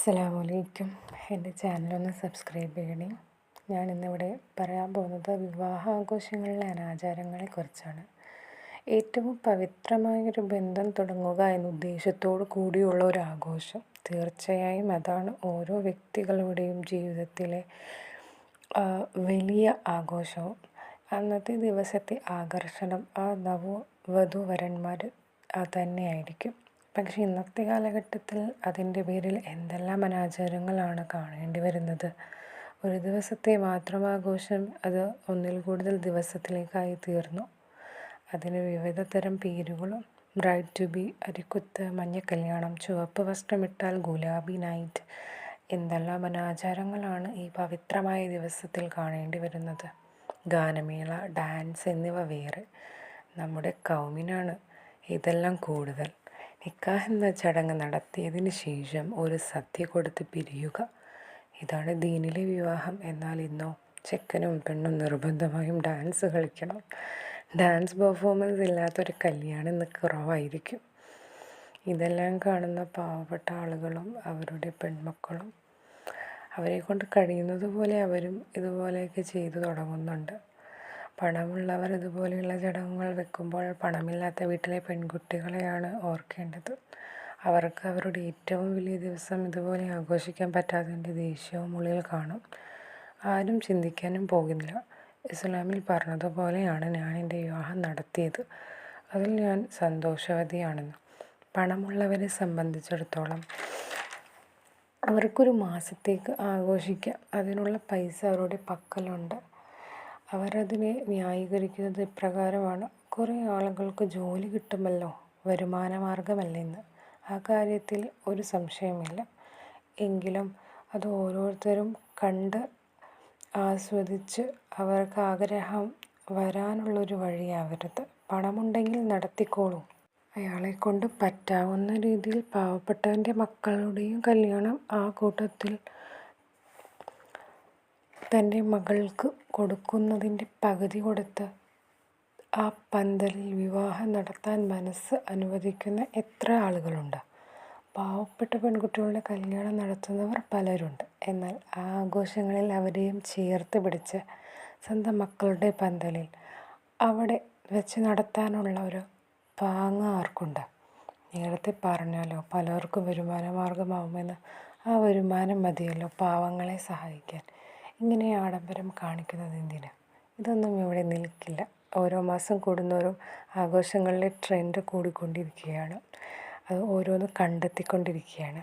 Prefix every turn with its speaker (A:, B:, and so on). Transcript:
A: അസ്സലാമലൈക്കും. എൻ്റെ ചാനലൊന്ന് സബ്സ്ക്രൈബ് ചെയ്യണേ. ഞാനിന്നിവിടെ പറയാൻ പോകുന്നത് വിവാഹാഘോഷങ്ങളിലെ അനാചാരങ്ങളെക്കുറിച്ചാണ്. ഏറ്റവും പവിത്രമായൊരു ബന്ധം തുടങ്ങുക എന്ന ഉദ്ദേശത്തോടു കൂടിയുള്ള ഒരു ആഘോഷം. തീർച്ചയായും അതാണ് ഓരോ വ്യക്തികളുടെയും ജീവിതത്തിലെ വലിയ ആഘോഷവും. അന്നത്തെ ദിവസത്തെ ആകർഷണം ആ വധൂവരന്മാർ തന്നെയായിരിക്കും. പക്ഷേ ഇന്നത്തെ കാലഘട്ടത്തിൽ അതിൻ്റെ പേരിൽ എന്തെല്ലാം അനാചാരങ്ങളാണ് കാണേണ്ടി വരുന്നത്. ഒരു ദിവസത്തെ മാത്രം ആഘോഷം അത് ഒന്നിൽ കൂടുതൽ ദിവസത്തിലേക്കായി തീർന്നു. അതിന് വിവിധ തരം പേരുകളും ബ്രൈഡ് ടു ബി, അരിക്കുത്ത്, മഞ്ഞക്കല്യാണം, ചുവപ്പ് വസ്ത്രമിട്ടാൽ ഗുലാബി നൈറ്റ്, എന്തെല്ലാം അനാചാരങ്ങളാണ് ഈ പവിത്രമായ ദിവസത്തിൽ കാണേണ്ടി വരുന്നത്. ഗാനമേള, ഡാൻസ് എന്നിവ വേറെ. നമ്മുടെ കൗമിനാണ് ഇതെല്ലാം കൂടുതൽ. നിക്കാഹ് എന്ന ചടങ്ങ് നടത്തിയതിന് ശേഷം ഒരു സദ്യ കൊടുത്ത് പിരിയുക, ഇതാണ് ദീനിലെ വിവാഹം. എന്നാൽ ഇന്നോ ചെക്കനും പെണ്ണും നിർബന്ധമായും ഡാൻസ് കളിക്കണം. ഡാൻസ് പെർഫോമൻസ് ഇല്ലാത്തൊരു കല്യാണം ഇന്ന് കുറവായിരിക്കും. ഇതെല്ലാം കാണുന്ന പാവപ്പെട്ട ആളുകളും അവരുടെ പെൺമക്കളും അവരെ കൊണ്ട് കഴിയുന്നത് പോലെ അവരും ഇതുപോലെയൊക്കെ ചെയ്തു തുടങ്ങുന്നുണ്ട്. പണമുള്ളവർ ഇതുപോലെയുള്ള ചടങ്ങുകൾ വെക്കുമ്പോൾ പണമില്ലാത്ത വീട്ടിലെ പെൺകുട്ടികളെയാണ് ഓർക്കേണ്ടത്. അവർക്ക് അവരുടെ ഏറ്റവും വലിയ ദിവസം ഇതുപോലെ ആഘോഷിക്കാൻ പറ്റാത്തതിൻ്റെ ദേഷ്യവും ഉള്ളിൽ കാണും. ആരും ചിന്തിക്കാനും പോകുന്നില്ല. ഇസ്ലാമിൽ പറഞ്ഞതുപോലെയാണ് ഞാൻ എൻ്റെ വിവാഹം നടത്തിയത്, അതിൽ ഞാൻ സന്തോഷവതിയാണെന്ന്. പണമുള്ളവരെ സംബന്ധിച്ചിടത്തോളം അവർക്കൊരു മാസത്തേക്ക് ആഘോഷിക്കാം. അതിനുള്ള പൈസ അവരുടെ പക്കലുണ്ട്. അവരതിനെ ന്യായീകരിക്കുന്നത് ഇപ്രകാരമാണ്: കുറേ ആളുകൾക്ക് ജോലി കിട്ടുമല്ലോ, വരുമാന മാർഗമല്ലേ ഇന്ന്. ആ കാര്യത്തിൽ ഒരു സംശയമില്ല. എങ്കിലും അത് ഓരോരുത്തരും കണ്ട് ആസ്വദിച്ച് അവർക്ക് ആഗ്രഹം വരാനുള്ളൊരു വഴിയാവരുത്. പണമുണ്ടെങ്കിൽ നടത്തിക്കോളൂ. അയാളെ കൊണ്ട് പറ്റാവുന്ന രീതിയിൽ പാവപ്പെട്ടവൻ്റെ മക്കളുടെയും കല്യാണം ആ കൂട്ടത്തിൽ തൻ്റെ മകൾക്ക് കൊടുക്കുന്നതിൻ്റെ പകുതി കൊടുത്ത് ആ പന്തലിൽ വിവാഹം നടത്താൻ മനസ്സ് അനുവദിക്കുന്ന എത്ര ആളുകളുണ്ട്. പാവപ്പെട്ട പെൺകുട്ടികളുടെ കല്യാണം നടത്തുന്നവർ പലരുണ്ട്. എന്നാൽ ആ ആഘോഷങ്ങളിൽ അവരെയും ചേർത്ത് പിടിച്ച് സ്വന്തം മക്കളുടെ പന്തലിൽ അവിടെ വെച്ച് നടത്താനുള്ള ഒരു പാങ്ങ് ആർക്കുണ്ട്? നേരത്തെ പറഞ്ഞാലോ, പലർക്കും വരുമാന മാർഗമാവുമെന്ന്. ആ വരുമാനം മതിയല്ലോ പാവങ്ങളെ സഹായിക്കാൻ. ഇങ്ങനെ ആഡംബരം കാണിക്കുന്നത് എന്തിന്? ഇതൊന്നും ഇവിടെ നിൽക്കില്ല. ഓരോ മാസം കൂടുന്തോറും ആഘോഷങ്ങളിലെ ട്രെൻഡ് കൂടിക്കൊണ്ടിരിക്കുകയാണ്. അത് ഓരോന്ന് കണ്ടെത്തിക്കൊണ്ടിരിക്കുകയാണ്.